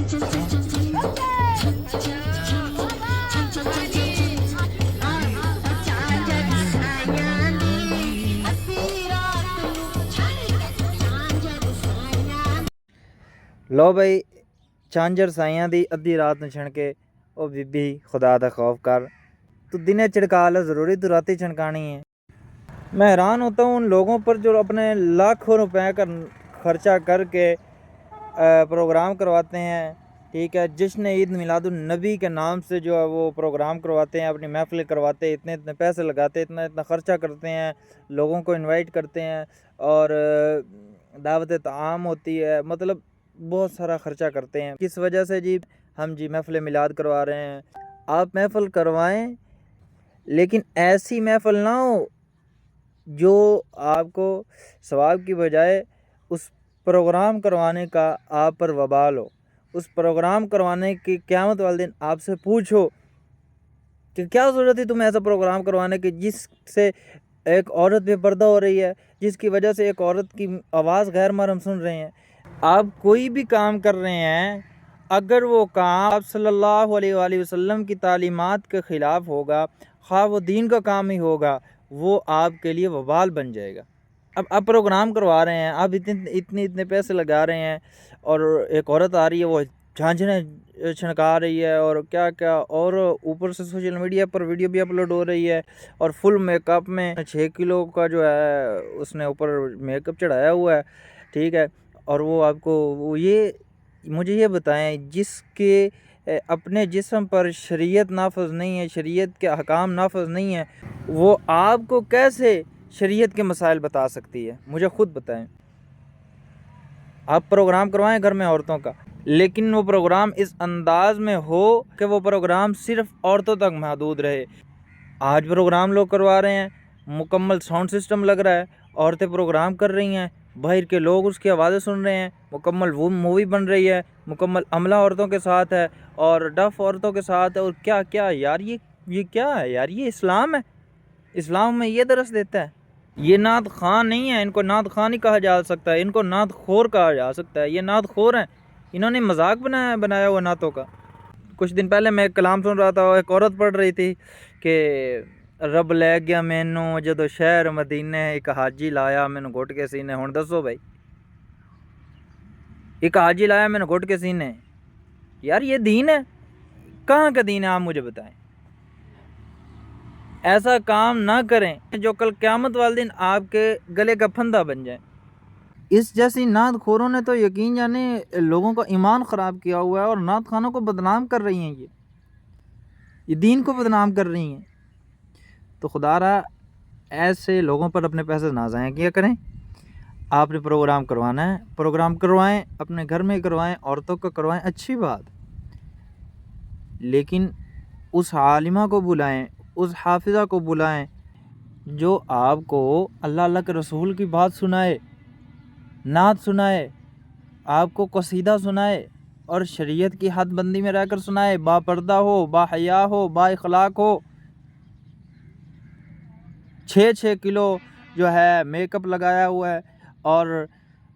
ਲਓ ਬਈ ਝਾਂਜਰ ਸਾਈਆਂ ਦੀ ਅੱਧੀ ਰਾਤ ਨੂੰ ਛਣਕੇ ਉਹ ਬੀਬੀ खुदा ਦਾ खौफ कर तो दिने छिड़का लो ज़रूरी तो रात ही छिड़कानी है। मैं हैरान होता हूँ उन लोगों पर जो अपने लाखों रुपए का खर्चा करके प्रोग्राम करवाते हैं, ठीक है, जश्न ईद मिलादुन नबी के नाम से जो है वो प्रोग्राम करवाते हैं, अपनी महफिल करवाते हैं, इतने इतने पैसे लगाते हैं, इतना इतना ख़र्चा करते हैं, लोगों को इनवाइट करते हैं और दावत ताम होती है, मतलब बहुत सारा ख़र्चा करते हैं। किस वजह से जी? हम जी महफिल मिलाद करवा रहे हैं। आप महफिल करवाएं लेकिन ऐसी महफिल ना हो जो आपको सवाब की बजाय उस प्रोग्राम करवाने का आप पर वबाल हो। उस प्रोग्राम करवाने की क़यामत वाले दिन आपसे पूछो कि क्या ज़रूरत है तुम्हें ऐसा प्रोग्राम करवाने की जिससे एक औरत बेपर्दा हो रही है, जिसकी वजह से एक औरत की आवाज़ गैर महरम सुन रहे हैं। आप कोई भी काम कर रहे हैं, अगर वो काम आप सल्लल्लाहु अलैहि वसल्लम की तालीमात के ख़िलाफ़ होगा, ख़्वाह वो दीन का काम ही होगा, वो आपके लिए वबाल बन जाएगा। अब आप प्रोग्राम करवा रहे हैं, आप इतने पैसे लगा रहे हैं और एक औरत आ रही है, वो झांझरें छनका रही है और क्या क्या, और ऊपर से सोशल मीडिया पर वीडियो भी अपलोड हो रही है और फुल मेकअप में 6 किलो का जो है उसने ऊपर मेकअप चढ़ाया हुआ है, ठीक है। और वो आपको मुझे ये बताएं, जिसके अपने जिस्म पर शरीयत नाफज नहीं है, शरीयत के अहकाम नाफज नहीं है, वो आपको कैसे शरीयत के मसाइल बता सकती है? मुझे ख़ुद बताएं। आप प्रोग्राम करवाएं घर में औरतों का, लेकिन वो प्रोग्राम इस अंदाज में हो कि वो प्रोग्राम सिर्फ़ औरतों तक महदूद रहे। आज प्रोग्राम लोग करवा रहे हैं, मुकम्मल साउंड सिस्टम लग रहा है, औरतें प्रोग्राम कर रही हैं, बाहर के लोग उसकी आवाज़ें सुन रहे हैं, मुकम्मल वो मूवी बन रही है, मुकम्मल अमला औरतों के साथ है और डफ औरतों के साथ है, और क्या क्या यार, ये क्या है यार? ये इस्लाम है? इस्लाम में ये दरस देता है? ये नात खान नहीं है, इनको नात खान ही कहा जा सकता है, इनको नात खोर कहा जा सकता है। ये नात खोर हैं, इन्होंने मजाक बनाया हुआ नातों का। कुछ दिन पहले मैं एक कलाम सुन रहा था, एक औरत पढ़ रही थी कि रब लै गया मैनू जदों शहर मदीने, एक हाजी लाया मैनू घुट के सीने। हुण दसो भाई, एक हाजी लाया मैनू घुट के सीने, यार ये दीन है? कहाँ का दीन है? आप मुझे बताएं। ऐसा काम ना करें जो कल क़यामत वाले दिन आपके गले का फंदा बन जाए। इस जैसी नात खोरों ने तो यकीन जाने लोगों का ईमान ख़राब किया हुआ है और नात खानों को बदनाम कर रही हैं, ये दीन को बदनाम कर रही हैं। तो खुदारा ऐसे लोगों पर अपने पैसे ना ज़ाया किया करें। आपने प्रोग्राम करवाना है, प्रोग्राम करवाएं, अपने घर में करवाएं, औरतों का करवाएं, अच्छी बात, लेकिन उस आलिमा को बुलाएं, उस हाफिज़ा को बुलाएं जो आपको अल्लाह के रसूल की बात सुनाए, नात सुनाए, आपको कसीदा सुनाए और शरीयत की हदबंदी में रहकर सुनाए, बापर्दा हो, बाहया हो, बाइखलाक हो। 6 किलो जो है मेकअप लगाया हुआ है और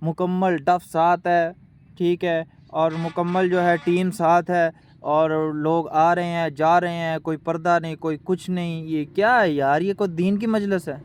मुकम्मल डफ साथ है, ठीक है, और मुकम्मल जो है टीम साथ है और लोग आ रहे हैं जा रहे हैं, कोई पर्दा नहीं, कोई कुछ नहीं। ये क्या है यार? ये कोई दीन की मजलिस है?